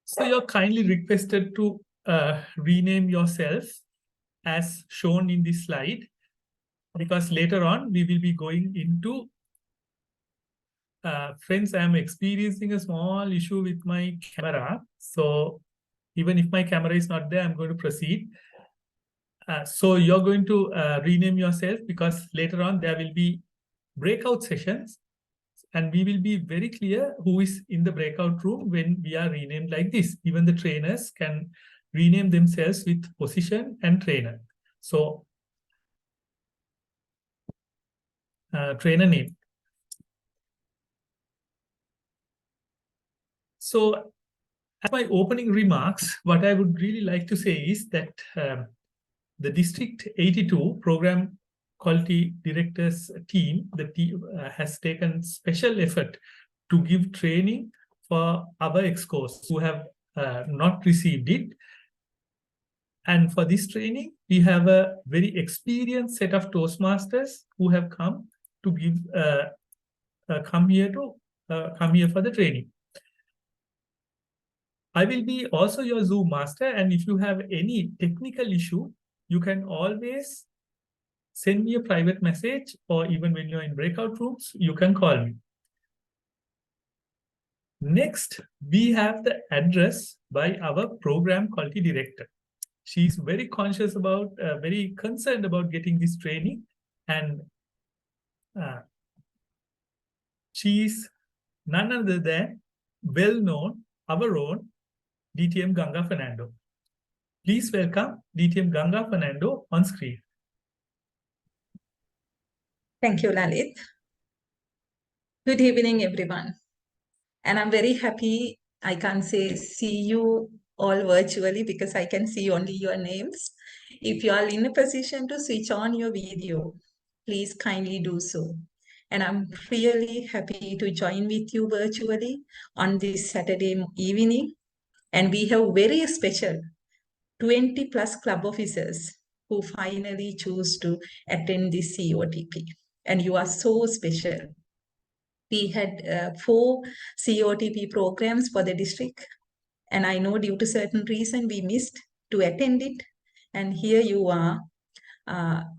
So you're kindly requested to rename yourself as shown in this slide, because later on we will be going into, friends, I'm experiencing a small issue with my camera. So even if my camera is not there, I'm going to proceed. So you're going to rename yourself, because later on there will be breakout sessions, and we will be very clear who is in the breakout room when we are renamed like this. Even the trainers can rename themselves with position and trainer. So trainer name. So as my opening remarks, what I would really like to say is that the District 82 Program Quality Directors team, the team has taken special effort to give training for our excos who have not received it. And for this training, we have a very experienced set of Toastmasters who have come to give come here for the training. I will be also your Zoom master, and if you have any technical issue, you can always send me a private message, or even when you're in breakout rooms, you can call me. Next, we have the address by our program quality director. She's very conscious about, very concerned about getting this training, and she's none other than well-known, our own DTM Ganga Fernando. Please welcome DTM Ganga Fernando on screen. Thank you, Lalit. Good evening, everyone. And I'm very happy I can see you all virtually, because I can see only your names. If you are in a position to switch on your video, please kindly do so. And I'm really happy to join with you virtually on this Saturday evening. And we have very special 20 plus club officers who finally choose to attend this COTP. And you are so special. We had 4 COTP programs for the district. And I know due to certain reason we missed to attend it. And here you are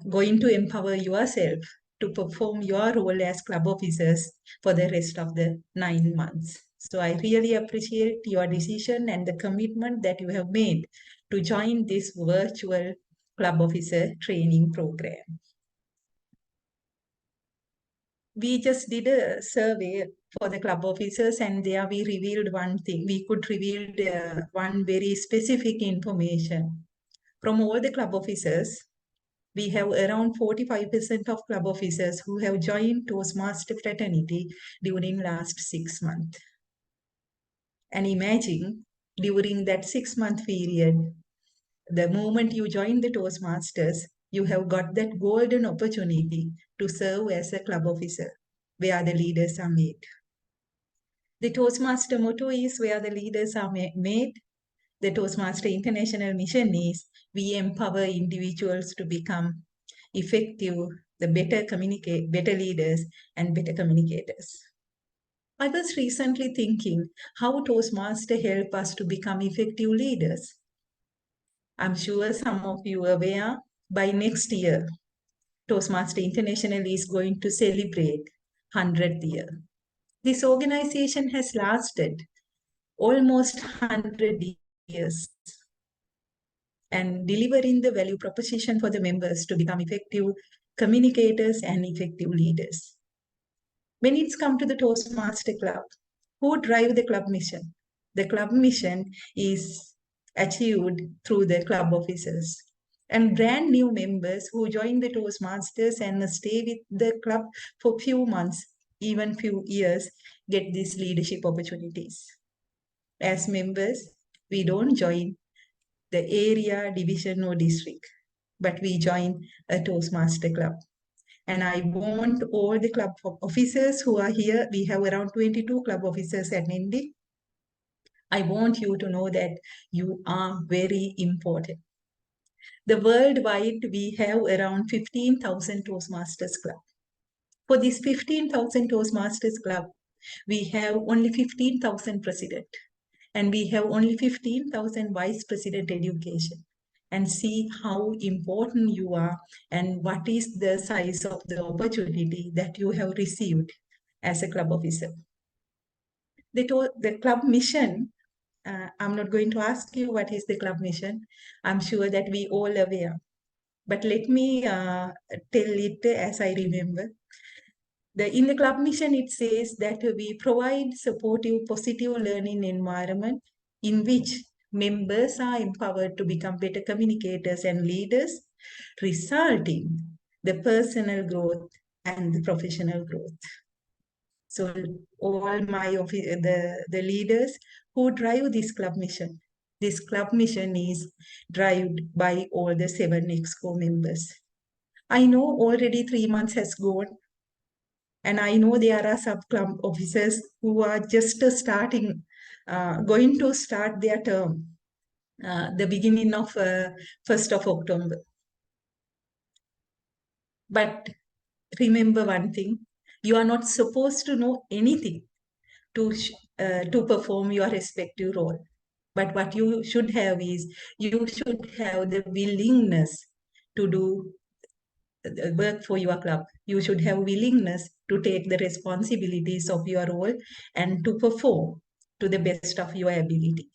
going to empower yourself to perform your role as club officers for the rest of the 9 months. So I really appreciate your decision and the commitment that you have made to join this virtual club officer training program. We just did a survey for the club officers, and there we revealed one thing. We could reveal one very specific information. From all the club officers, we have around 45% of club officers who have joined Toastmaster fraternity during last 6 months. And imagine, during that 6-month period, the moment you join the Toastmasters, you have got that golden opportunity to serve as a club officer, where the leaders are made. The Toastmaster motto is where the leaders are made. The Toastmaster International mission is we empower individuals to become effective, the better leaders and better communicators. I was recently thinking how Toastmaster help us to become effective leaders. I'm sure some of you are aware, by next year, Toastmaster International is going to celebrate 100th year. This organization has lasted almost 100 years and delivering the value proposition for the members to become effective communicators and effective leaders. When it's come to the Toastmaster Club, who drive the club mission? The club mission is achieved through the club officers. And brand new members who join the Toastmasters and stay with the club for few months, even few years, get these leadership opportunities. As members, we don't join the area, division, or district, but we join a Toastmaster club. And I want all the club officers who are here, we have around 22 club officers attending. I want you to know that you are very important. The worldwide, we have around 15,000 Toastmasters club. For this 15,000 Toastmasters club, we have only 15,000 president. And we have only 15,000 vice president education. And see how important you are and what is the size of the opportunity that you have received as a club officer. The club mission, I'm not going to ask you what is the club mission. I'm sure that we all aware. But let me tell it as I remember. In the club mission, it says that we provide supportive, positive learning environment in which members are empowered to become better communicators and leaders, resulting the personal growth and the professional growth. So all the leaders who drive this club mission is driven by all the 7 EXCO members. I know already 3 months has gone, and I know there are sub-club officers who are just going to start their term, the beginning of 1st of October. But remember one thing, you are not supposed to know anything to perform your respective role. But what you should have is, you should have the willingness to do work for your club. You should have willingness to take the responsibilities of your role and to perform to the best of your ability.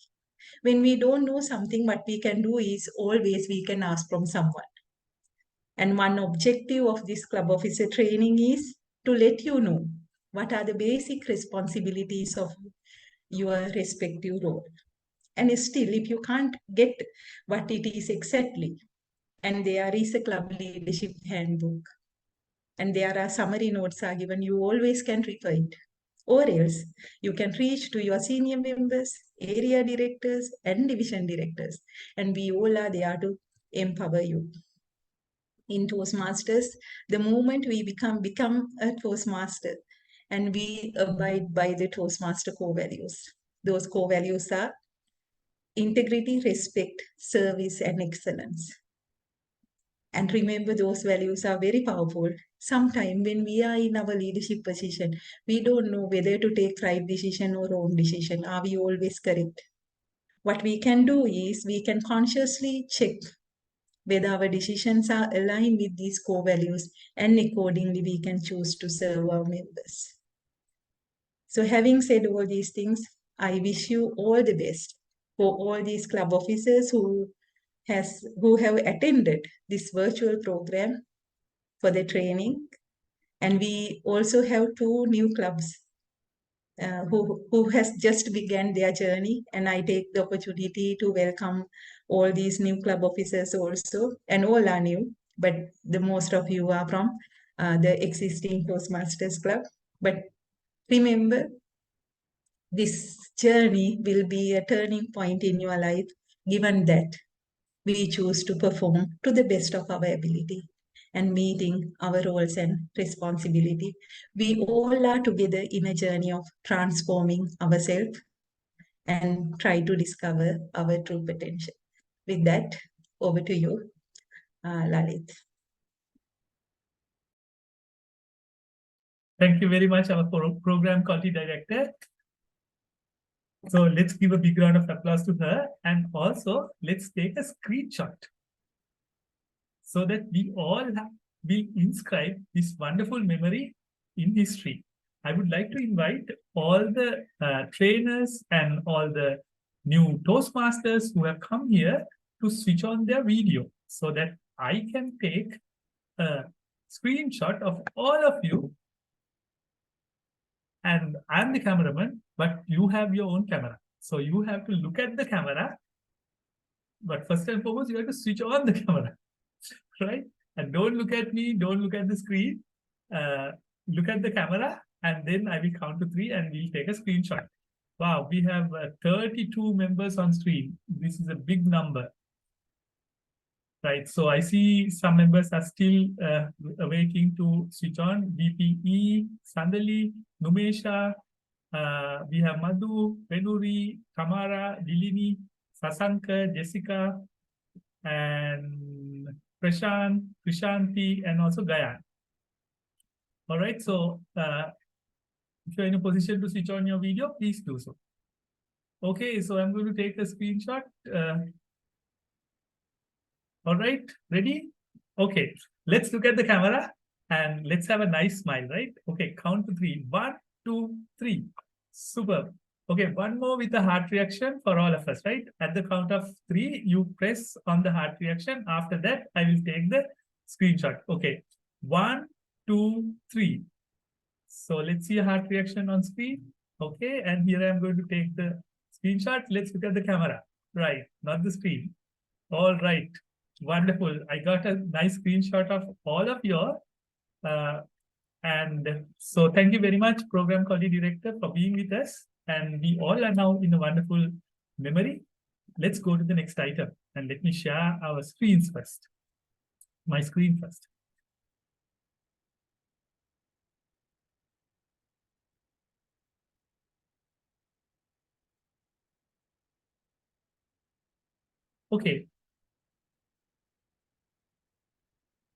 When we don't know something, what we can do is always we can ask from someone. And one objective of this club officer training is to let you know what are the basic responsibilities of your respective role. And still, if you can't get what it is exactly, and there is a club leadership handbook, and there are summary notes are given, you always can refer it. Or else, you can reach to your senior members, area directors, and division directors. And we all are there to empower you. In Toastmasters, the moment we become a Toastmaster, and we abide by the Toastmaster core values. Those core values are integrity, respect, service, and excellence. And remember, those values are very powerful. Sometimes when we are in our leadership position, we don't know whether to take right decision or wrong decision. Are we always correct? What we can do is we can consciously check whether our decisions are aligned with these core values, and accordingly we can choose to serve our members. So having said all these things, I wish you all the best for all these club officers who have attended this virtual program for the training. And we also have 2 new clubs who has just begun their journey. And I take the opportunity to welcome all these new club officers also. And all are new, but the most of you are from the existing Toastmasters Club. But remember, this journey will be a turning point in your life, given that we choose to perform to the best of our ability and meeting our roles and responsibility. We all are together in a journey of transforming ourselves and try to discover our true potential. With that, over to you, Lalit. Thank you very much, our program quality director. So let's give a big round of applause to her, and also let's take a screenshot so that we all will inscribe this wonderful memory in history. I would like to invite all the trainers and all the new Toastmasters who have come here to switch on their video so that I can take a screenshot of all of you. And I'm the cameraman, but you have your own camera. So you have to look at the camera. But first and foremost, you have to switch on the camera, right? And don't look at me, don't look at the screen. Look at the camera, and then I will count to 3 and we'll take a screenshot. Wow, we have 32 members on screen. This is a big number. Right, so I see some members are still waiting to switch on. BPE, Sandali, Numesha, we have Madhu, Venuri, Tamara, Dilini, Sasanka, Jessica, and Prashant, Krishanti, and also Gayan. All right, so if you're in a position to switch on your video, please do so. Okay, so I'm going to take a screenshot. All right, ready? Okay, let's look at the camera and let's have a nice smile, right? Okay, count to three. 1, 2, 3. Super. Okay, one more with the heart reaction for all of us, right? At the count of 3, you press on the heart reaction. After that, I will take the screenshot. Okay, 1, 2, 3. So let's see a heart reaction on screen. Okay, and here I'm going to take the screenshot. Let's look at the camera. Right, not the screen. All right, wonderful. I got a nice screenshot of all of your. And so thank you very much, Program Quality Director, for being with us. And we all are now in a wonderful memory. Let's go to the next item. And let me share our screens first. My screen first. Okay.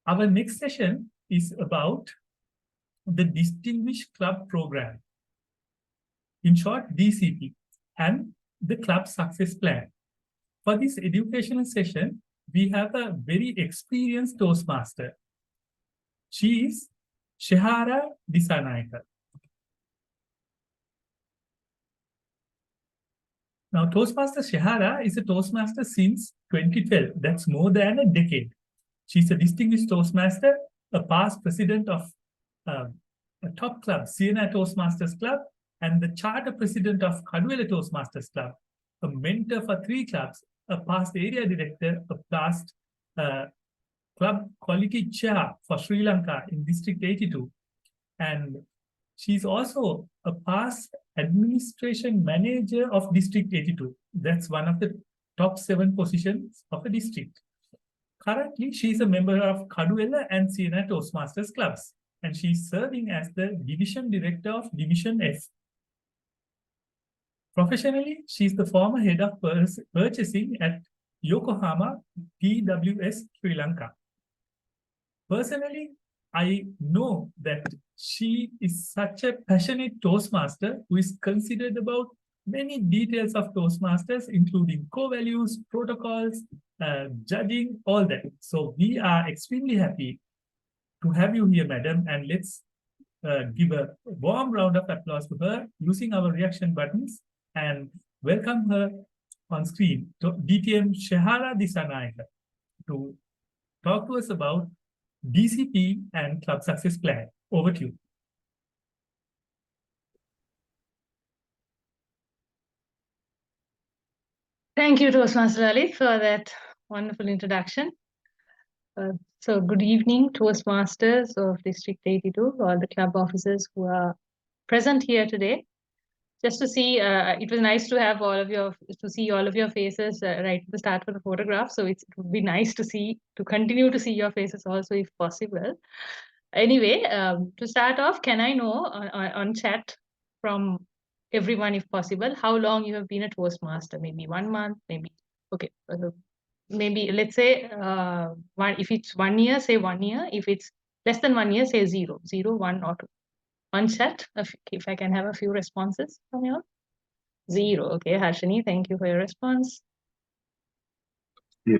Our next session is about the Distinguished Club Program, in short, DCP, and the club success plan. For this educational session, we have a very experienced Toastmaster. She is Shehara Disanayaka. Now, Toastmaster Shehara is a Toastmaster since 2012. That's more than a decade. She's a distinguished Toastmaster, a past president of a top club, Siena Toastmasters Club, and the charter president of Kaduela Toastmasters Club, a mentor for 3 clubs, a past area director, a past club quality chair for Sri Lanka in District 82. And she's also a past administration manager of District 82. That's one of the top 7 positions of a district. Currently, she is a member of Kaduela and Siena Toastmasters clubs, and she's serving as the division director of Division F. Professionally, she's the former head of purchasing at Yokohama TWS Sri Lanka. Personally, I know that she is such a passionate Toastmaster who is considered about many details of Toastmasters, including core values, protocols, judging, all that. So we are extremely happy to have you here, madam, and let's give a warm round of applause to her using our reaction buttons and welcome her on screen to DTM Shehara Disanayaka to talk to us about DCP and Club Success Plan. Over to you. Thank you, Toastmaster Ali, for that wonderful introduction. So good evening, Toastmasters of District 82, all the club officers who are present here today. Just to see, it was nice to have see all of your faces right at the start for the photograph. So it would be nice to continue to see your faces also if possible. Anyway, to start off, can I know on chat from everyone, if possible, how long you have been a Toastmaster? Maybe 1 month, maybe. Okay. Maybe let's say if it's 1 year, say 1 year. If it's less than 1 year, say 0, 0, 1, or 2. On chat, if I can have a few responses from you all. 0. Okay, Harshini, thank you for your response. 0.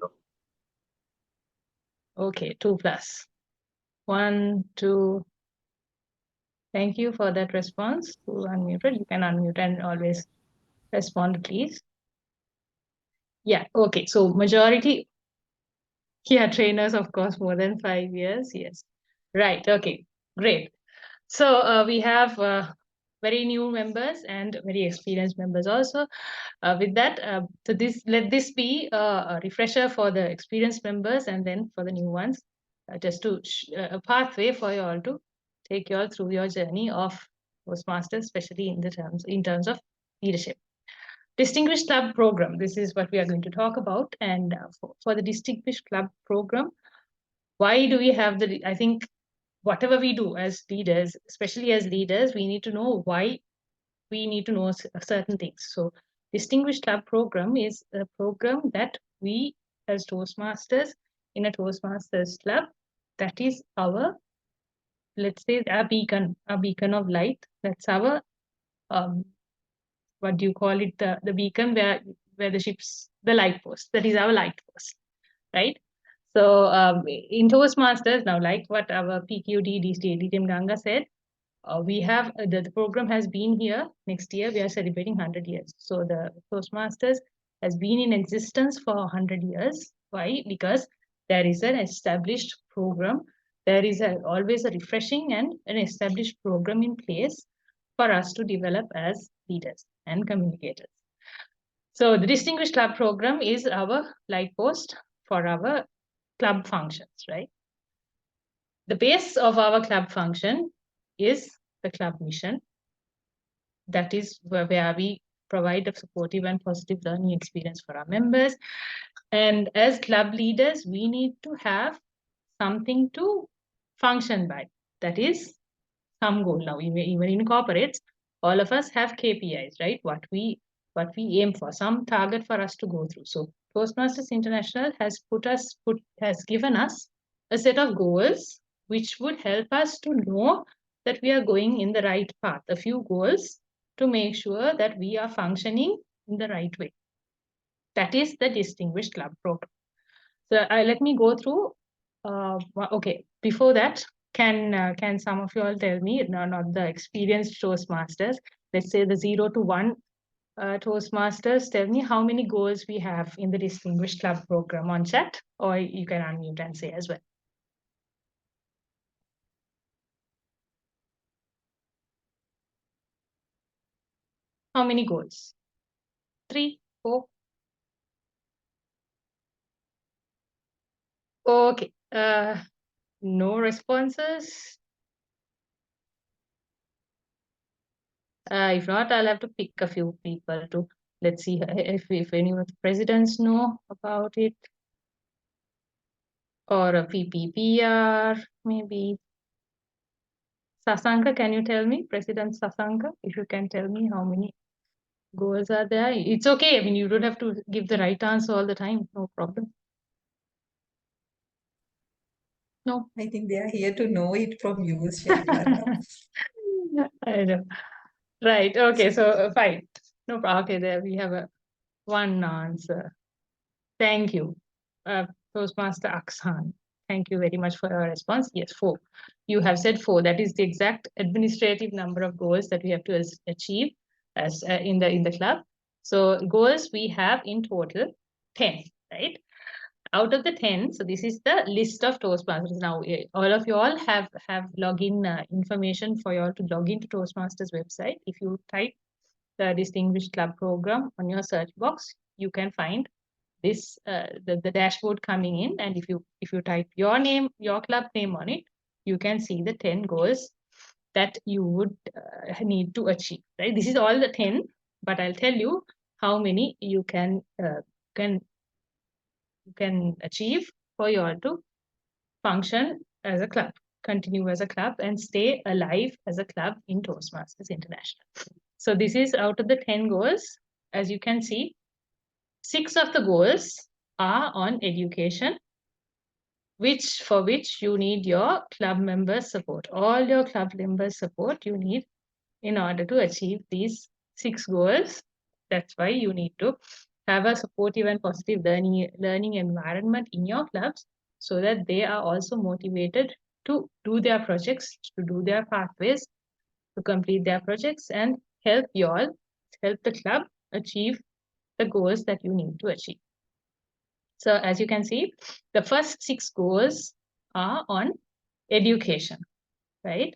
Okay, 2 plus. 1, 2. Thank you for that response. 2 unmuted. You can unmute and always respond, please. Yeah, okay. So majority, trainers, of course, more than 5 years. Yes. Right. Okay, great. So we have very new members and very experienced members also. With that, so let this be a refresher for the experienced members and then for the new ones, just to a pathway for you all to take you all through your journey of Toastmasters, especially in terms of leadership. Distinguished Club Program. This is what we are going to talk about. And for the Distinguished Club Program, why do we have I think whatever we do as leaders, especially as leaders, we need to know why we need to know certain things. So Distinguished Club Program is a program that we as Toastmasters in a Toastmasters Club, that is our, let's say, our beacon of light. That's our what do you call it, the beacon where the ships, the light post, that is our light post, right? So in Toastmasters now, like what our PQD DTM Ganga said, we have the program has been here. Next year we are celebrating 100 years. So the Toastmasters has been in existence for 100 years. Why? Because there is an established program. There is always a refreshing and an established program in place for us to develop as leaders and communicators. So the Distinguished Club program is our light post for our club functions, right? The base of our club function is the club mission. That is where we provide a supportive and positive learning experience for our members. And as club leaders, we need to have something to function by. That is some goal. Now, even in corporates, all of us have KPIs, right? What we aim for, some target for us to go through. So Toastmasters International has given us a set of goals which would help us to know that we are going in the right path. A few goals to make sure that we are functioning in the right way. That is the Distinguished Club program. So let me go through. Okay, before that, can some of you all tell me, not the experienced Toastmasters, let's say the 0 to 1 Toastmasters, tell me how many goals we have in the Distinguished Club program on chat, or you can unmute and say as well. How many goals? 3, 4? Okay, no responses. If not, I'll have to pick a few people to, let's see if any of the presidents know about it. Or a PPPR, maybe. Sasanka, can you tell me, President Sasanka, if you can tell me how many goals are there? It's okay. I mean, you don't have to give the right answer all the time. No problem. No. I think they are here to know it from you, Shilpa. I know. Right. Okay. So fine. No problem. Okay. There we have one answer. Thank you, Toastmaster Aksan. Thank you very much for your response. Yes, 4. You have said 4. That is the exact administrative number of goals that we have to achieve as in the club. So goals we have in total 10, right? Out of the 10, so this is the list of Toastmasters. Now, all of you all have login information for you all to log into Toastmasters website. If you type the Distinguished Club program on your search box, you can find this the dashboard coming in, and if you type your name, your club name on it, you can see the 10 goals that you would need to achieve, right? This is all the 10, but I'll tell you how many you can achieve for you all to function as a club, continue as a club, and stay alive as a club in Toastmasters International. So this is out of the 10 goals. As you can see, 6 of the goals are on education, for which you need your club members' support. All your club members' support you need in order to achieve these 6 goals. That's why you need to have a supportive and positive learning environment in your clubs, so that they are also motivated to do their projects, to do their pathways, to complete their projects, and help the club achieve the goals that you need to achieve. So as you can see, the first 6 goals are on education, right?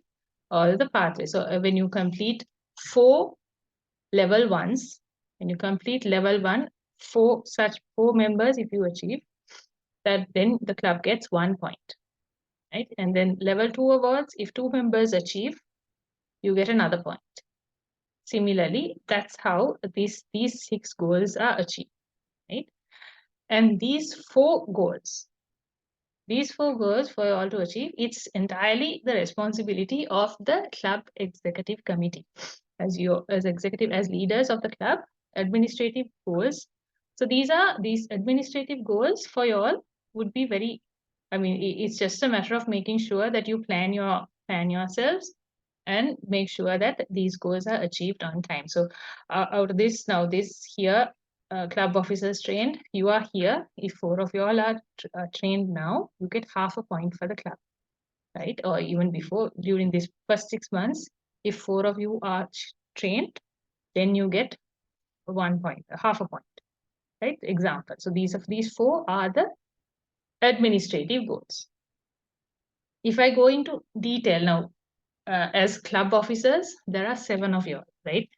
All the pathways. So when you complete 4 level 1s, when you complete level 1, 4 members, if you achieve that, then the club gets 1 point, right? And then level 2 awards, if 2 members achieve, you get another point. Similarly, that's how these 6 goals are achieved, right? And these 4 goals for you all to achieve, it's entirely the responsibility of the club executive committee. As leaders of the club, administrative goals. So these administrative goals for you all would be very, I mean, it's just a matter of making sure that you plan yourselves and make sure that these goals are achieved on time. So out of this, now this here, club officers trained, you are here. If 4 of you all are trained now, you get half a point for the club, right? Or even before, during this first 6 months, if 4 of you are trained, then you get 1 point, half a point, right? Example. So these 4 are the administrative goals. If I go into detail now, as club officers, there are 7 of you, right?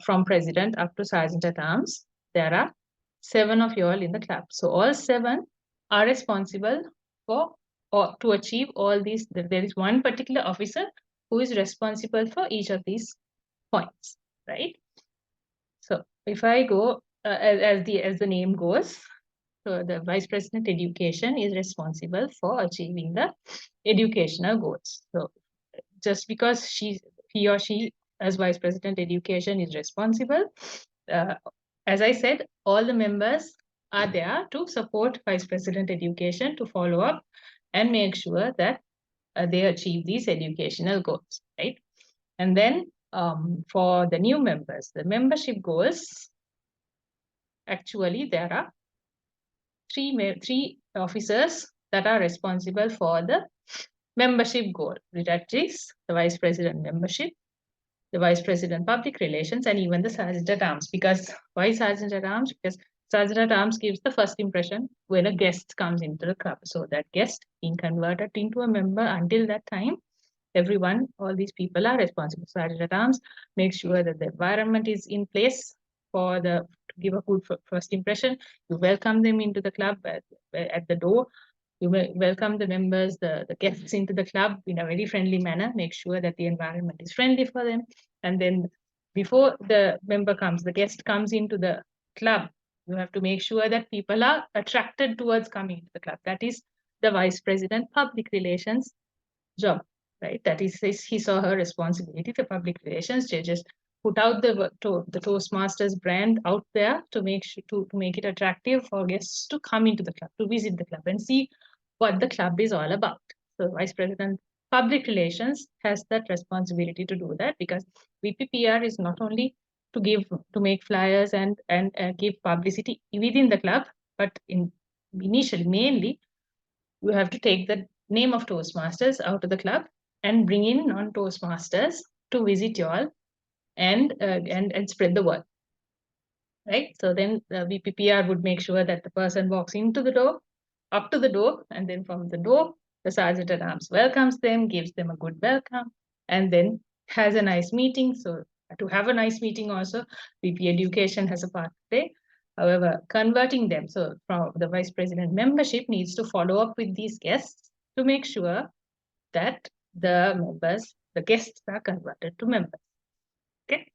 From president up to sergeant at arms, there are 7 of you all in the club. So all 7 are responsible for or to achieve all these. There is one particular officer who is responsible for each of these points, right? So if I go as the name goes, so the vice president education is responsible for achieving the educational goals. So just because he or she as vice president education is responsible, as I said, all the members are there to support vice president education, to follow up and make sure that they achieve these educational goals, right? And then for the new members, the membership goals, actually there are three officers that are responsible for the membership goal. That is the vice president membership, the vice president public relations, and even the sergeant at arms. Because why sergeant at arms? Because sergeant at arms gives the first impression when a guest comes into the club. So that guest being converted into a member, until that time, everyone, all these people are responsible. Sergeant at arms makes sure that the environment is in place for to give a good first impression. You welcome them into the club at the door. You welcome the members, the guests into the club in a very friendly manner. Make sure that the environment is friendly for them. And then before the member comes, the guest comes into the club, you have to make sure that people are attracted towards coming to the club. That is the vice president public relations job, right? That is his or her responsibility. The public relations just put out the Toastmasters brand out there to make sure to make it attractive for guests to come into the club, to visit the club and see what the club is all about. So vice president public relations has that responsibility to do that, because VPPR is not only to make flyers and give publicity within the club, but initially mainly you have to take the name of Toastmasters out of the club and bring in non-Toastmasters to visit you all and spread the word, right? So then the VPPR would make sure that the person walks into the door, up to the door, and then from the door, the sergeant at arms welcomes them, gives them a good welcome, and then has a nice meeting. So to have a nice meeting also, VP Education has a part to play. However, converting them, so from the vice president membership needs to follow up with these guests to make sure that the guests are converted to members. Okay.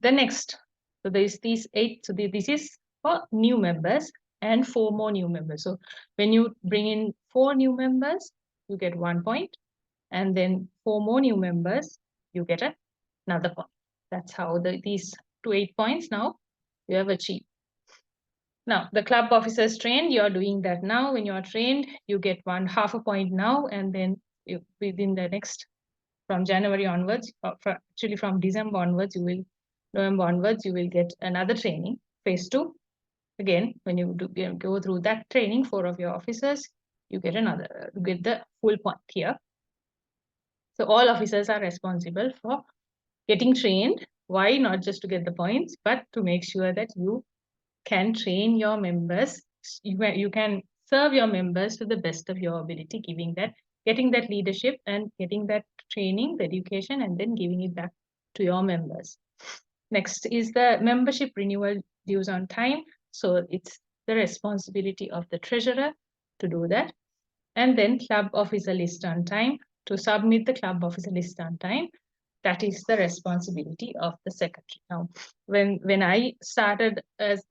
The next, so there's these 8. So this is for new members and 4 more new members. So when you bring in 4 new members, you get 1 point, and then 4 more new members, you get another point. That's how these 2 8 points now you have achieved. Now, the club officers trained, you're doing that now. When you're trained, you get half a point now, and then within the next, from January onwards, actually from December onwards, November onwards, you will get another training, phase 2. Again, when you go through that training, 4 of your officers, you get the full point here. So all officers are responsible for getting trained. Why? Not just to get the points, but to make sure that you can train your members. You can serve your members to the best of your ability, getting that leadership and getting that training, the education, and then giving it back to your members. Next is the membership renewal dues on time. So it's the responsibility of the treasurer to do that. And then club officer list on time, to submit the club officer list on time. That is the responsibility of the secretary. Now, when I started as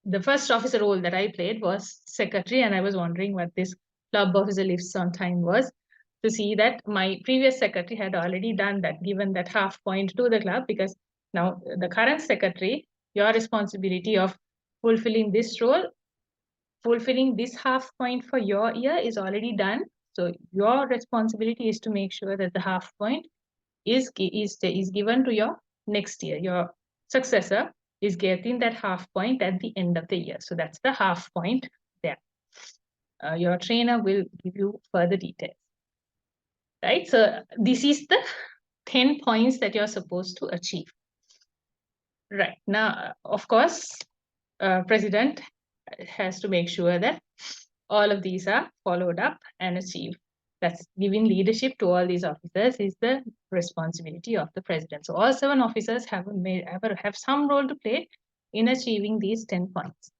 the first officer role that I played was secretary, and I was wondering what this club officer lists on time was, to see that my previous secretary had already done that, given that half point to the club, because now the current secretary, your responsibility of fulfilling this role, fulfilling this half point for your year is already done. So your responsibility is to make sure that the half point is given to your next year. Your successor is getting that half point at the end of the year. So that's the half point there. Your trainer will give you further details. Right? So this is the 10 points that you're supposed to achieve. Right. Now, of course, president has to make sure that all of these are followed up and achieved. That's giving leadership to all these officers is the responsibility of the president. So all 7 officers have some role to play in achieving these 10 points.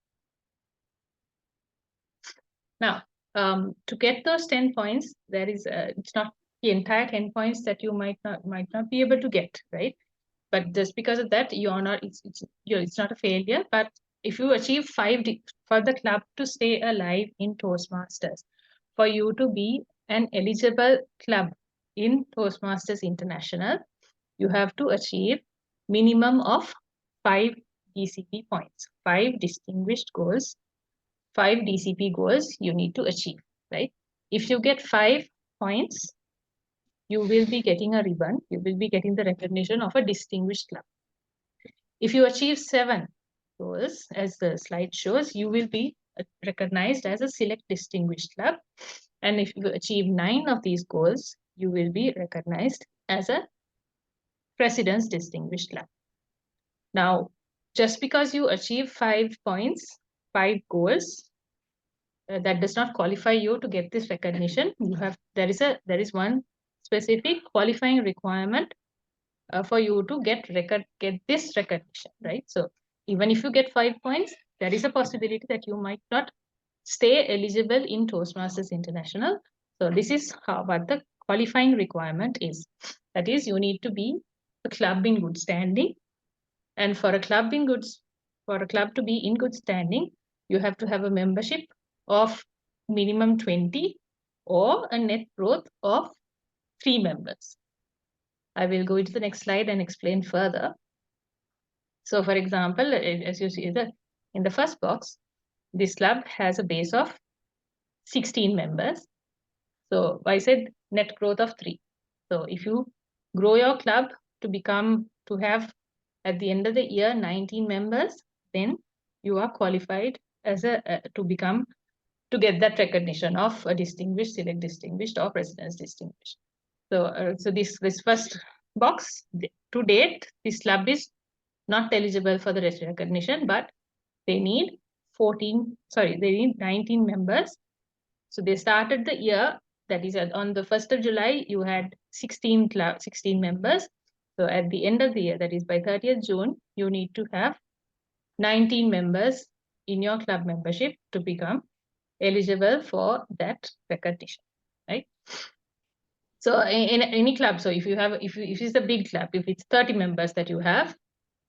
Now, to get those 10 points, there is it's not the entire 10 points that you might not be able to get, right? But just because of that, you're not. It's not a failure. But if you achieve 5 for the club to stay alive in Toastmasters, for you to be an eligible club in Toastmasters International, you have to achieve minimum of 5 DCP points, 5 distinguished goals, 5 DCP goals you need to achieve, right? If you get 5 points, you will be getting a ribbon. You will be getting the recognition of a distinguished club. If you achieve 7 goals, as the slide shows, you will be recognized as a select distinguished club. And if you achieve 9 of these goals, you will be recognized as a president's distinguished club. Now, just because you achieve 5 points, 5 goals, that does not qualify you to get this recognition. There is one specific qualifying requirement for you to get this recognition, right? So even if you get 5 points, there is a possibility that you might not stay eligible in Toastmasters International. So this is what the qualifying requirement is. That is, you need to be a club in good standing, and for a club to be in good standing, you have to have a membership of minimum 20 or a net growth of 3 members. I will go into the next slide and explain further. So for example, as you see in the first box, this club has a base of 16 members. So I said net growth of 3. So if you grow your club to have at the end of the year 19 members, then you are qualified as to get that recognition of a distinguished, select distinguished, or president's distinguished. So, this first box, to date, this club is not eligible for the recognition, but they need 19 members. So they started the year, that is on the 1st of July, you had 16 members. So at the end of the year, that is by 30th June, you need to have 19 members in your club membership to become eligible for that recognition, right? So in any club, so if it's a big club, if it's 30 members that you have,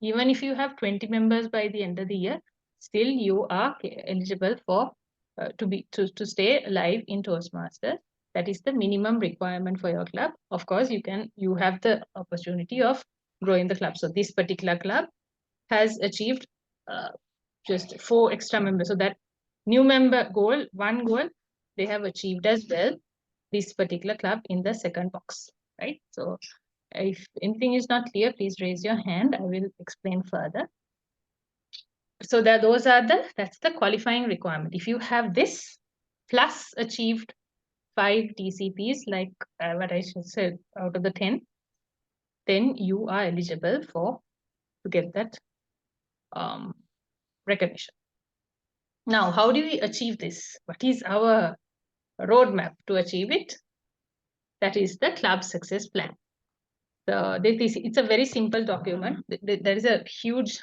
even if you have 20 members by the end of the year, still you are eligible for to stay alive in Toastmasters. That is the minimum requirement for your club. Of course, you have the opportunity of growing the club. So this particular club has achieved just 4 extra members. So that new member goal, 1 goal, they have achieved as well. This particular club in the second box, right? So if anything is not clear, please raise your hand. I will explain further. So that's the qualifying requirement. If you have this plus achieved 5 DCPs, like what I just said, out of the 10, then you are eligible to get that recognition. Now, how do we achieve this? What is our roadmap to achieve it? That is the club success plan. So it's a very simple document. There is a huge,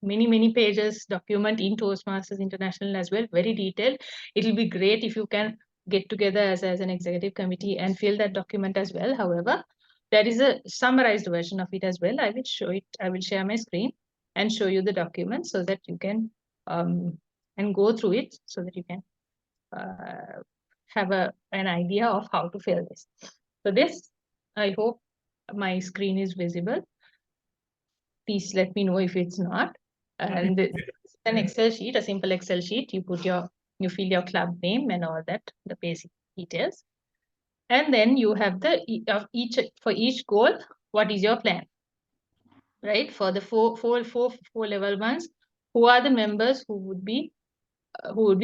many pages document in Toastmasters International as well, very detailed. It will be great if you can get together as an executive committee and fill that document as well. However, there is a summarized version of it as well. I will show it. I will share my screen and show you the document so that you can and go through it so that you can have an idea of how to fill this. So this, I hope my screen is visible. Please let me know if it's not. And it's an Excel sheet, a simple Excel sheet. You fill your club name and all that, the basic details. And then you have the for each goal, what is your plan, right? For the four level ones, who are the members who would be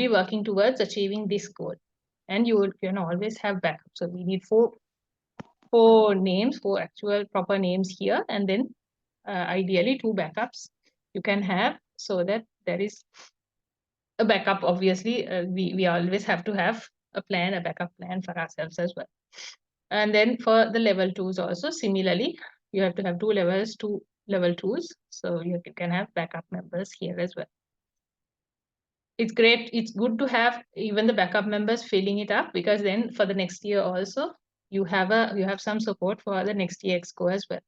working towards achieving this goal, and you can always have backup. So we need four names, four actual proper names here, and then ideally 2 backups you can have, so that there is a backup. Obviously, we always have to have a backup plan for ourselves as well. And then for the level 2s also, similarly, you have to have 2 level 2s, so you can have backup members here as well. It's great. It's good to have even the backup members filling it up, because then for the next year also, you have some support for the next year exco as well.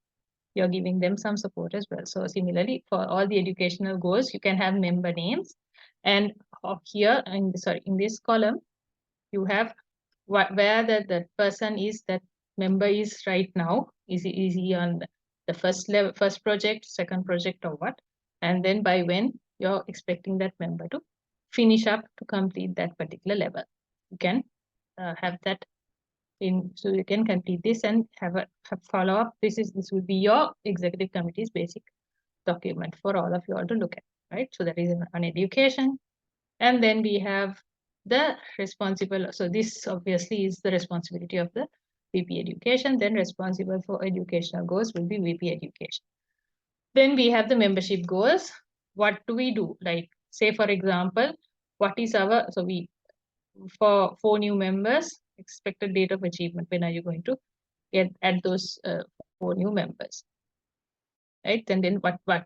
You're giving them some support as well. So similarly, for all the educational goals, you can have member names, and here in this column, you have where the person is, that member is right now. Is he on the first project, second project, or what? And then by when you're expecting that member to finish up to complete that particular level. You can have that in, so you can complete this and have follow up. This will be your executive committee's basic document for all of you all to look at, right? So that is on education. And then we have the responsible. So this obviously is the responsibility of the VP Education. Then responsible for educational goals will be VP Education. Then we have the membership goals. What do we do? Like, say, for example, what is our, so we, for 4 new members, expected date of achievement, when are you going to add those 4 new members, right? And then what,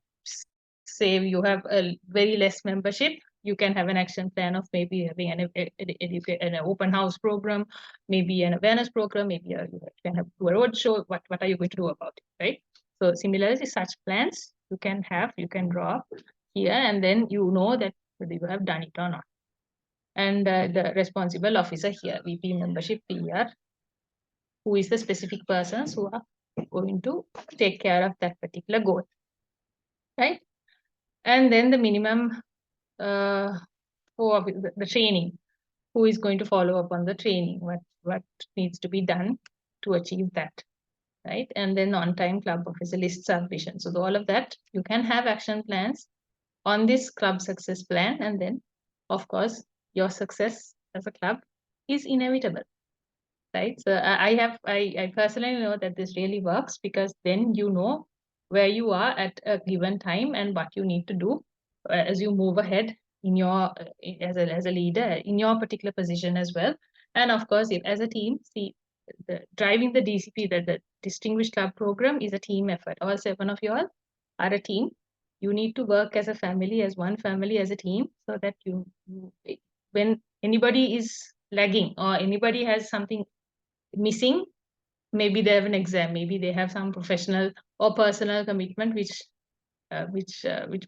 say you have a very less membership, you can have an action plan of maybe having an open house program, maybe an awareness program, maybe you can have a road show. What are you going to do about it, right? So similarly, such plans you can draw here, and then you know that whether you have done it or not. And the responsible officer here, VP membership PR, who is the specific persons who are going to take care of that particular goal, right? And then the minimum for the training, who is going to follow up on the training, what needs to be done to achieve that, right? And then on-time club officer list submission. So all of that, you can have action plans on this club success plan, and then of course your success as a club is inevitable, right? So I personally know that this really works, because then you know where you are at a given time and what you need to do as you move ahead in your as a leader in your particular position as well. And of course, if as a team, see, driving the DCP, the Distinguished Club Program, is a team effort. All 7 of you all are a team. You need to work as a family, as one family, as a team, so that you when anybody is lagging or anybody has something missing, maybe they have an exam, maybe they have some professional or personal commitment which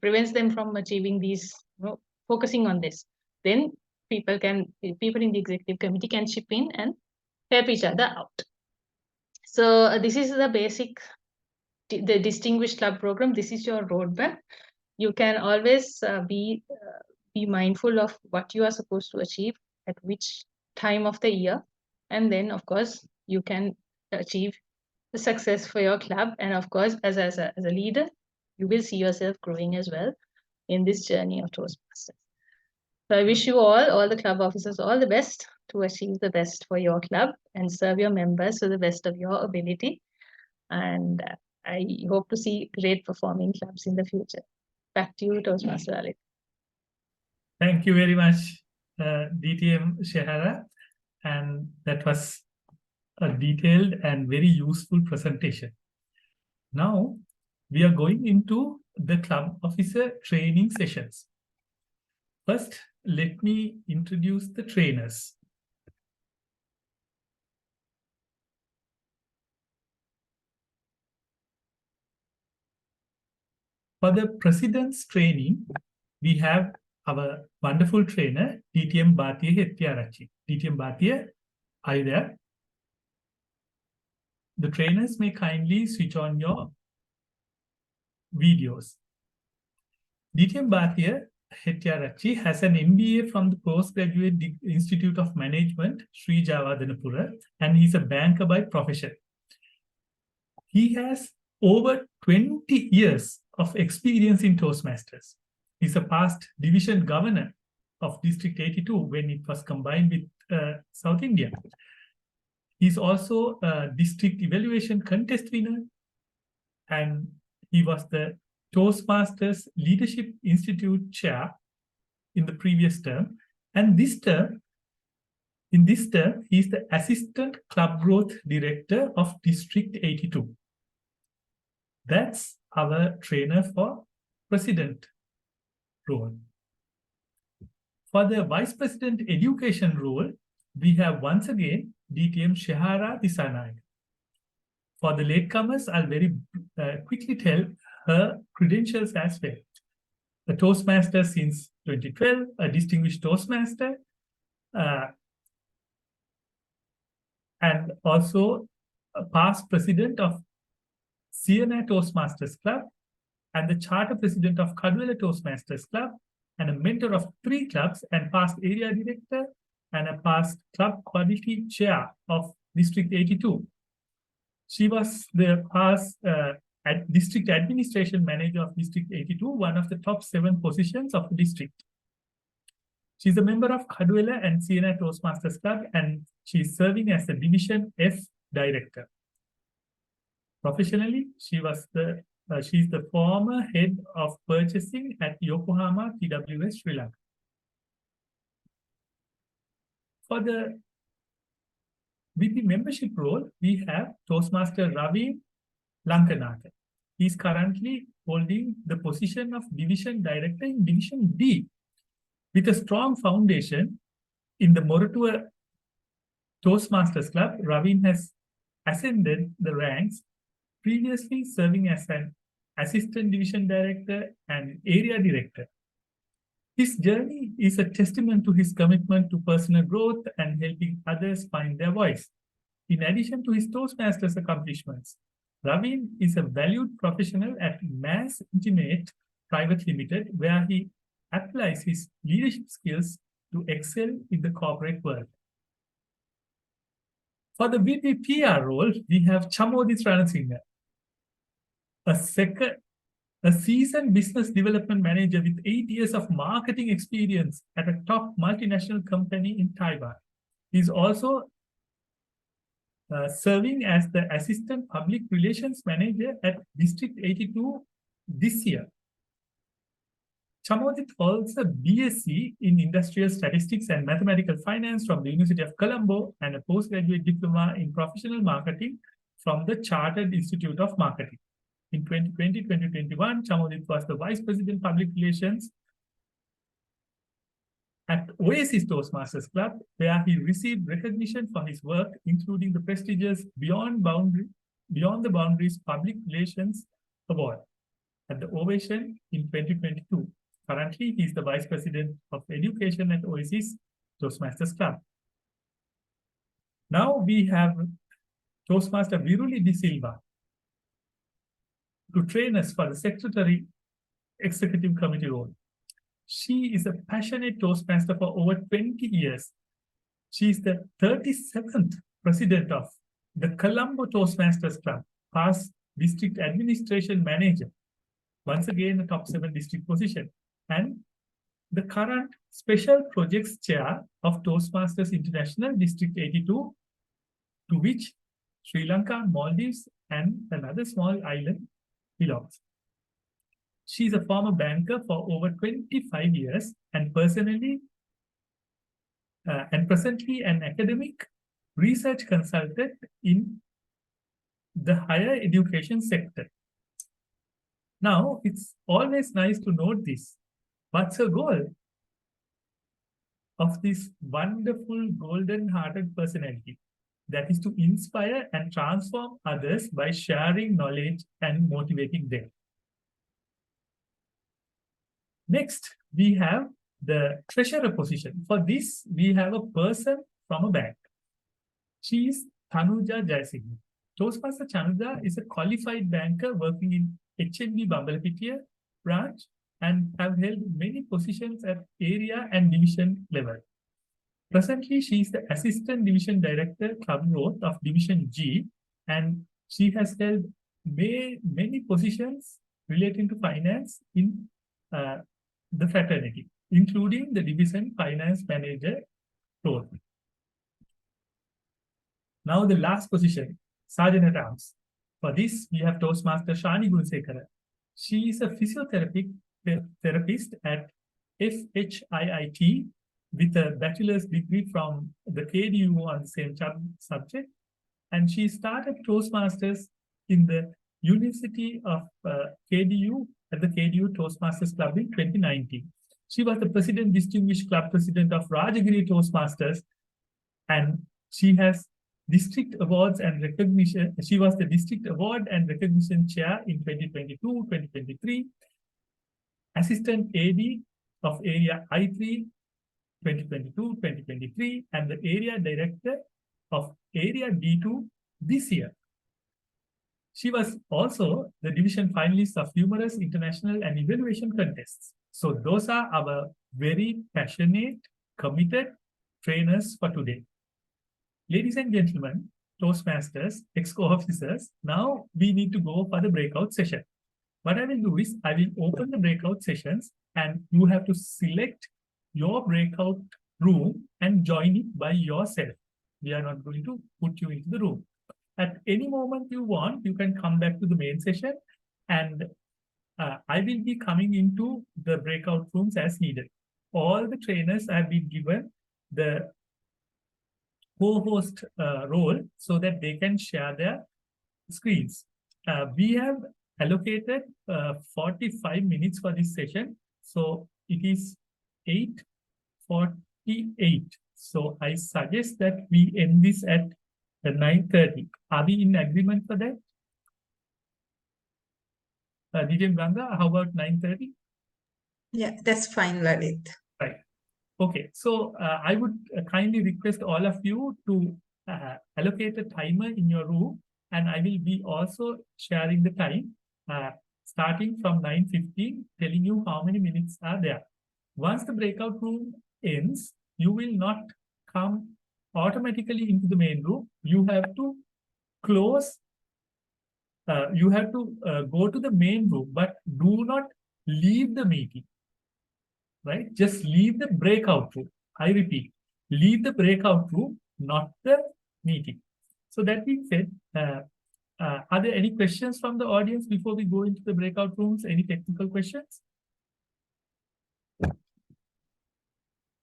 prevents them from achieving these, focusing on this, then people in the executive committee can chip in and help each other out. So this is the basic, the Distinguished Club Program. This is your roadmap. You can always be mindful of what you are supposed to achieve at which time of the year, and then of course you can achieve the success for your club. And of course, as a leader, you will see yourself growing as well in this journey of Toastmasters. So I wish you all the club officers, all the best to achieve the best for your club and serve your members to the best of your ability. And I hope to see great performing clubs in the future. Back to you, Toastmaster Alex. Thank you very much, DTM Shehara. And that was a detailed and very useful presentation. Now, we are going into the club officer training sessions. First, let me introduce the trainers. For the president's training, we have our wonderful trainer, DTM Bhatia Hettiarachchi. DTM Bhatia, are you there? The trainers may kindly switch on your videos. DTM Bhatia Hettiarachchi has an MBA from the Postgraduate Institute of Management, Sri Javadanapura, and he's a banker by profession. He has over 20 years of experience in Toastmasters. He's a past division governor of District 82 when it was combined with South India. He's also a district evaluation contest winner, and he was the Toastmasters Leadership Institute chair in the previous term. And in this term, he's the Assistant Club Growth Director of District 82. That's our trainer for President role. For the Vice President Education role, we have once again DTM Shehara Disanayak. For the latecomers, I'll very quickly tell her credentials as well. A Toastmaster since 2012, a distinguished Toastmaster, and also a past president of Siena Toastmasters Club, and the charter president of Kadwela Toastmasters Club, and a mentor of 3 clubs, and past area director, and a past club quality chair of District 82. She was the past district administration manager of District 82, one of the top 7 positions of the district. She's a member of Kadwela and Siena Toastmasters Club, and she's serving as the Division F director. Professionally, she's the former head of purchasing at Yokohama TWS Sri Lanka. For the VP membership role, we have Toastmaster Ravi Lankanathan. He's currently holding the position of Division Director in Division D. With a strong foundation in the Moratua Toastmasters Club, Ravin has ascended the ranks, previously serving as an Assistant Division Director and Area Director. His journey is a testament to his commitment to personal growth and helping others find their voice. In addition to his Toastmasters accomplishments, Ravin is a valued professional at Mass Intimate Private Limited, where he applies his leadership skills to excel in the corporate world. For the VP PR role, we have Chamodit Ranasinghe, a seasoned business development manager with 8 years of marketing experience at a top multinational company in Taiwan. He's also serving as the Assistant Public Relations Manager at District 82 this year. Chamodit holds a BSc in Industrial Statistics and Mathematical Finance from the University of Colombo and a postgraduate diploma in Professional Marketing from the Chartered Institute of Marketing. In 2020-2021, Chamodit was the Vice President Public Relations at Oasis Toastmasters Club, where he received recognition for his work, including the prestigious Beyond the Boundaries Public Relations Award at the Ovation in 2022. Currently, he is the Vice President of Education at Oasis Toastmasters Club. Now we have Toastmaster Viruli De Silva to train us for the Secretary Executive Committee role. She is a passionate Toastmaster for over 20 years. She is the 37th President of the Colombo Toastmasters Club, past District Administration Manager, once again a top 7 district position, and the current Special Projects Chair of Toastmasters International District 82, to which Sri Lanka, Maldives, and another small island belongs. She is a former banker for over 25 years and presently an academic research consultant in the higher education sector. Now, it's always nice to note this. What's her goal of this wonderful golden-hearted personality? That is to inspire and transform others by sharing knowledge and motivating them. Next, we have the treasurer position. For this, we have a person from a bank. She is Tanuja Jayasinghe. Toastmaster Tanuja is a qualified banker working in HNB Bambalapitiya branch and have held many positions at area and division level. Presently, she is the Assistant Division Director, Club Growth of Division G, and she has held many positions relating to finance in the fraternity, including the Division Finance Manager role. Now the last position, Sergeant at Arms. For this, we have Toastmaster Shani Gunsekara. She is a physiotherapist at FHIIT with a bachelor's degree from the KDU on the same subject. And she started Toastmasters in the University of KDU at the KDU Toastmasters Club in 2019. She was the Distinguished Club President of Rajagiri Toastmasters, and she has district awards and recognition. She was the district award and recognition chair in 2022, 2023, assistant AD of area I3, 2022, 2023, and the area director of area D2 this year. She was also the division finalist of numerous international and evaluation contests. So those are our very passionate, committed trainers for today. Ladies and gentlemen, Toastmasters, EXCO officers, now we need to go for the breakout session. What I will do is I will open the breakout sessions and you have to select your breakout room and join it by yourself. We are not going to put you into the room. At any moment you want, you can come back to the main session, and I will be coming into the breakout rooms as needed. All the trainers have been given the co-host role so that they can share their screens. We have allocated 45 minutes for this session. So it is 8:48. So I suggest that we end this at 9:30. Are we in agreement for that? DJ Ganga, how about 9:30? Yeah, that's fine, Lalit. Right. Okay, so I would kindly request all of you to allocate a timer in your room, and I will be also sharing the time starting from 9:15, telling you how many minutes are there. Once the breakout room ends, you will not come automatically into the main room. You have to close, you have to go to the main room, but do not leave the meeting. Right? Just leave the breakout room. I repeat, leave the breakout room, not the meeting. So that being said, are there any questions from the audience before we go into the breakout rooms? Any technical questions?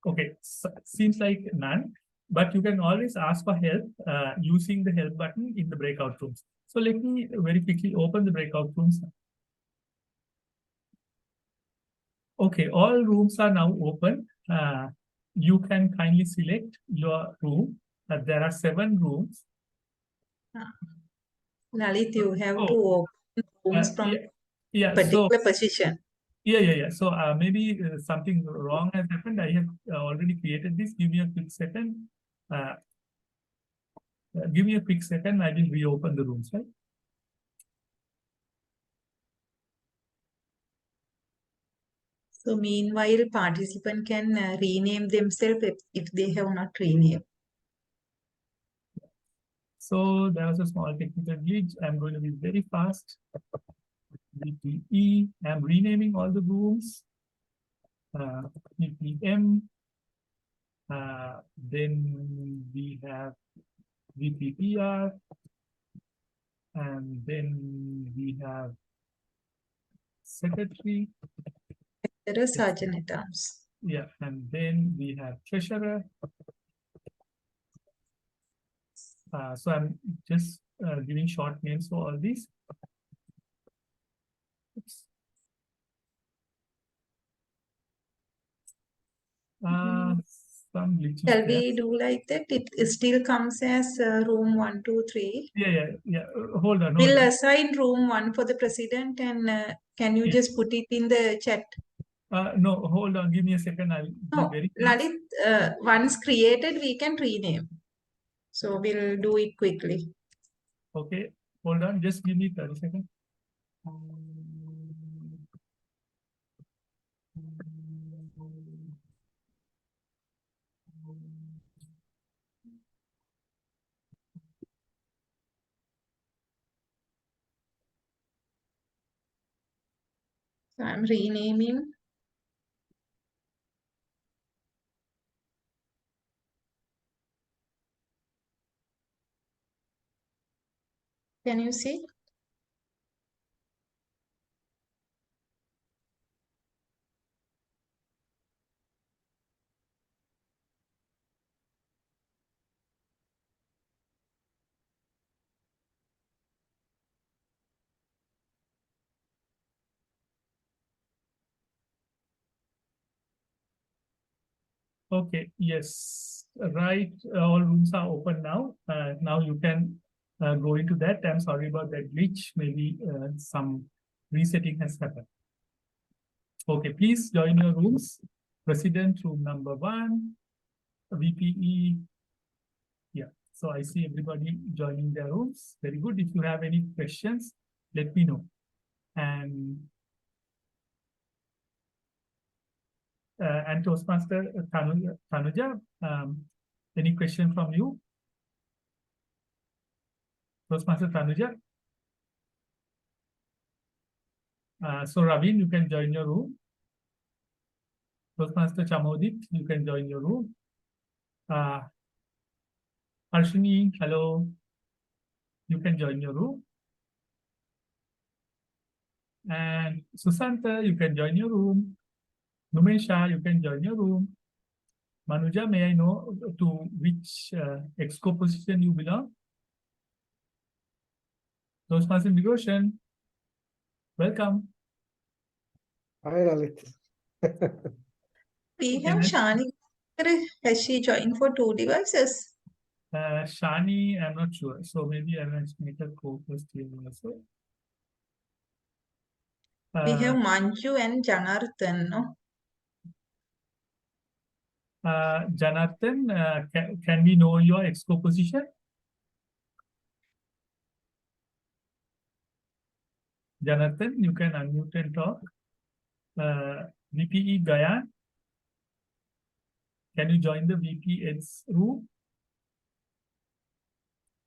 Okay, so, seems like none, but you can always ask for help using the help button in the breakout rooms. So let me very quickly open the breakout rooms. Okay, all rooms are now open. You can kindly select your room. There are 7 rooms. Lalit, you have to open rooms from particular position. Yeah. So maybe something wrong has happened. I have already created this. Give me a quick second. Give me a quick second. I will reopen the rooms, right? So meanwhile, participant can rename themselves if they have not renamed. So there was a small technical glitch. I'm going to be very fast. VPE. I'm renaming all the rooms. VPM. Then we have VPPR. And then we have secretary. There are sergeant at arms. Yeah, and then we have treasurer. So I'm just giving short names for all these. Oops. Some glitches. Shall we do like that? It still comes as room 1, 2, 3. Yeah. Hold on. We'll assign room 1 for the president, and can you just put it in the chat? No, hold on. Give me a second. I'll be very fast. Lalit, once created, we can rename. So we'll do it quickly. Okay, hold on. Just give me 30 seconds. So I'm renaming. Can you see? Okay, yes, right. All rooms are open now. Now you can go into that. I'm sorry about that glitch. Maybe some resetting has happened. Okay, please join your rooms. President room number 1, VPE. Yeah, so I see everybody joining their rooms. Very good. If you have any questions, let me know. And Toastmaster Tanuja, any question from you? Toastmaster Tanuja? So Ravin, you can join your room. Toastmaster Chamodit, you can join your room. Harshini, hello. You can join your room. And Susanta, you can join your room. Numesha, you can join your room. Manuja, may I know to which exco position you belong? Toastmaster Negotiation, welcome. Hi, Lalit. We Okay, have next. Shani. Has she joined for 2 devices? Shani, I'm not sure. So maybe I will make a co-host here also. We have Manju and Janardhan, no? Janathan, can we know your exco position? Janathan, you can unmute and talk. VPE Gayan, can you join the VPX room?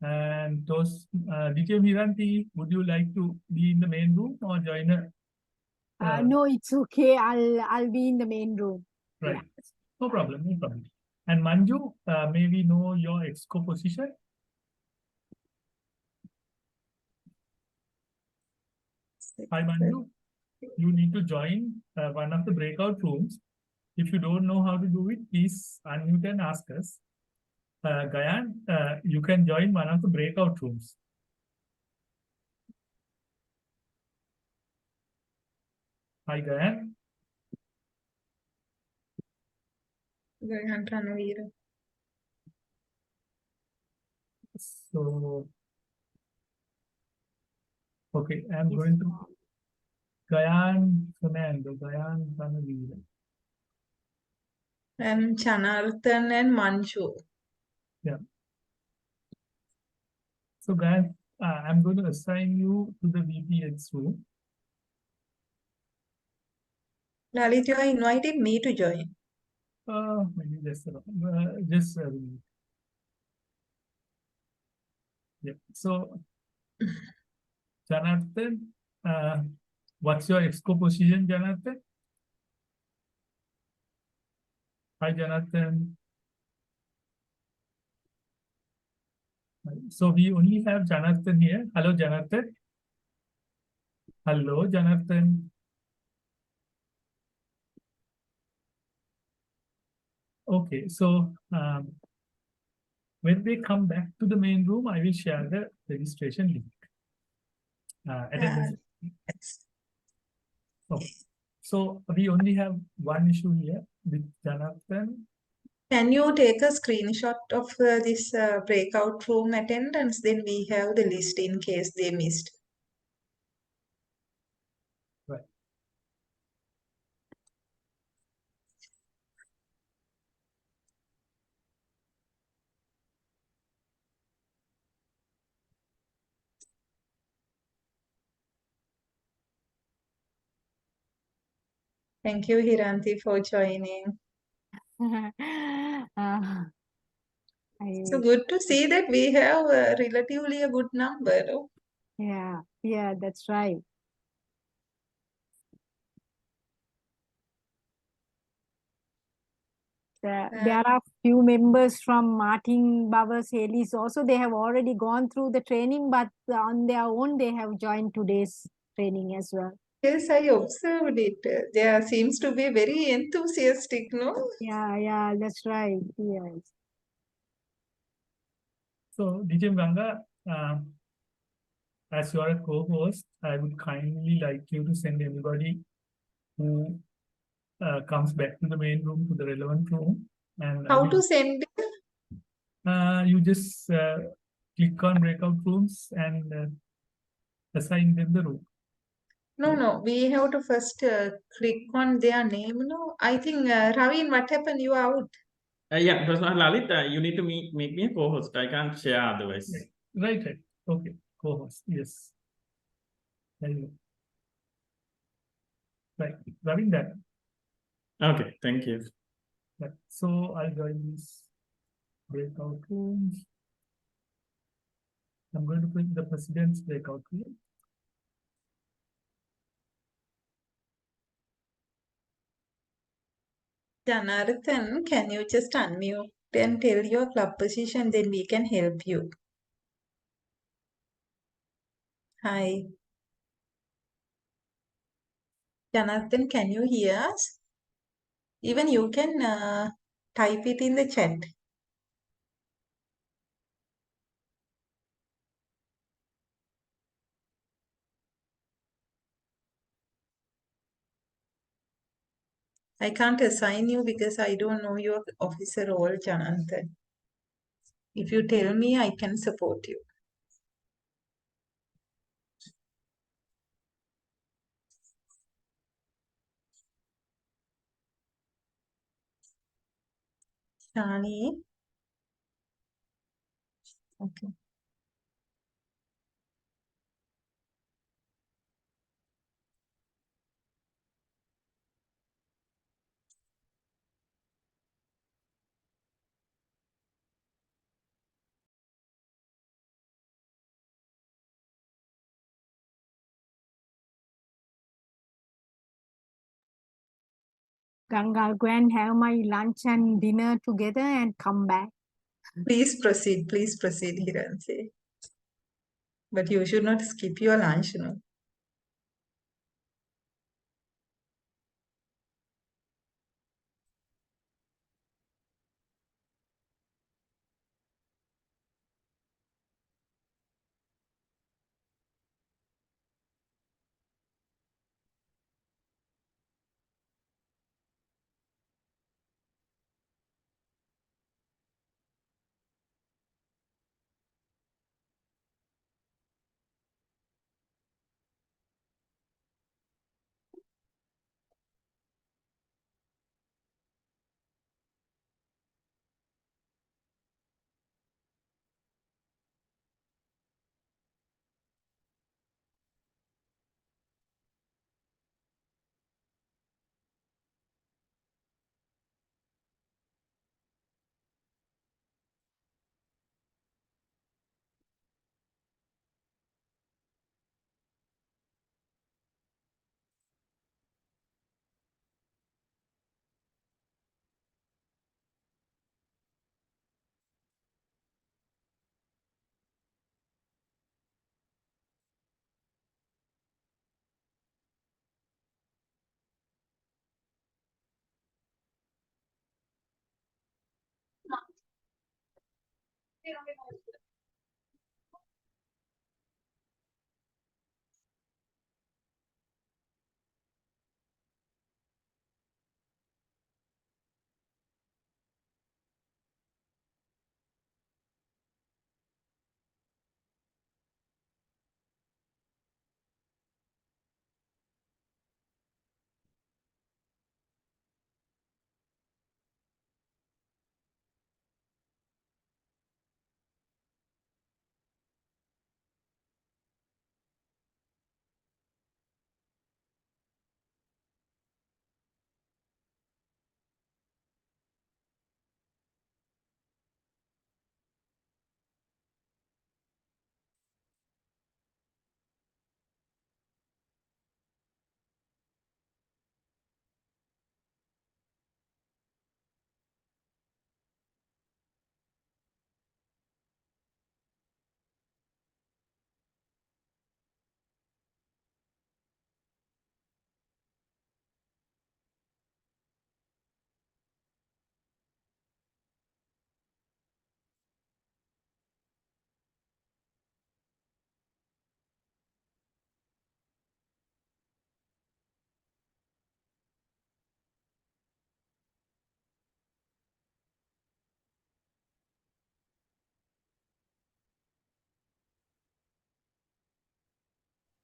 And those, DJ Miranti, would you like to be in the main room or join a? No, it's okay. I'll be in the main room. Right. Yeah. No problem, no problem. And Manju, may we know your exco position? Hi Manju, you need to join one of the breakout rooms. If you don't know how to do it, please unmute and ask us. Gayan, you can join one of the breakout rooms. Hi Gayan. Gayan Ranavira. So, okay, I'm going to Gayan Fernando, Gayan Ranavira. And Janardhan and Manju. Yeah. So Gayan, I'm going to assign you to the VPX room. Lalit, you are inviting me to join. Maybe just yeah. So, Janathan, what's your exco position, Janathan? Hi, Janathan. So we only have Janathan here. Hello, Janathan. Hello, Janathan. Okay, so when we come back to the main room, I will share the registration link. Attendance. Okay. So we only have one issue here with Janathan. Can you take a screenshot of this breakout room attendance? Then we have the list in case they missed. Right. Thank you, Hiranti, for joining. Uh, So I, good to see that we have relatively a good number. No? yeah, that's right. There are few members from Martin Bowers Haley's also. They have already gone through the training, but on their own, they have joined today's training as well. Yes, I observed it. They seems to be very enthusiastic, no? Yeah, that's right. Yes. So, DJ Ganga, as you are a co-host, I would kindly like you to send anybody who comes back to the main room to the relevant room, and How to send it? you just click on breakout rooms and assign them the room. No. We have to first click on their name. No, I think Ravin, what happened? You are out. Yeah, Lalit, you need to make me a co-host. I can't share otherwise. Right. Okay. Co-host. Yes. There you go. Right. Running that. Okay, thank you. Right. So I'll join these breakout rooms. I'm going to put the president's breakout room. Janardhan, can you just unmute and tell your club position? Then we can help you. Hi. Janardhan, can you hear us? Even you can type it in the chat. I can't assign you because I don't know your officer role, Janardhan. If you tell me, I can support you. Shani. Okay. Ganga, I'll go and have my lunch and dinner together and come back. Please proceed, Hiranti. But you should not skip your lunch, no?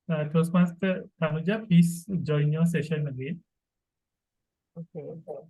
Toastmaster Tanuja, please join your session again. Okay.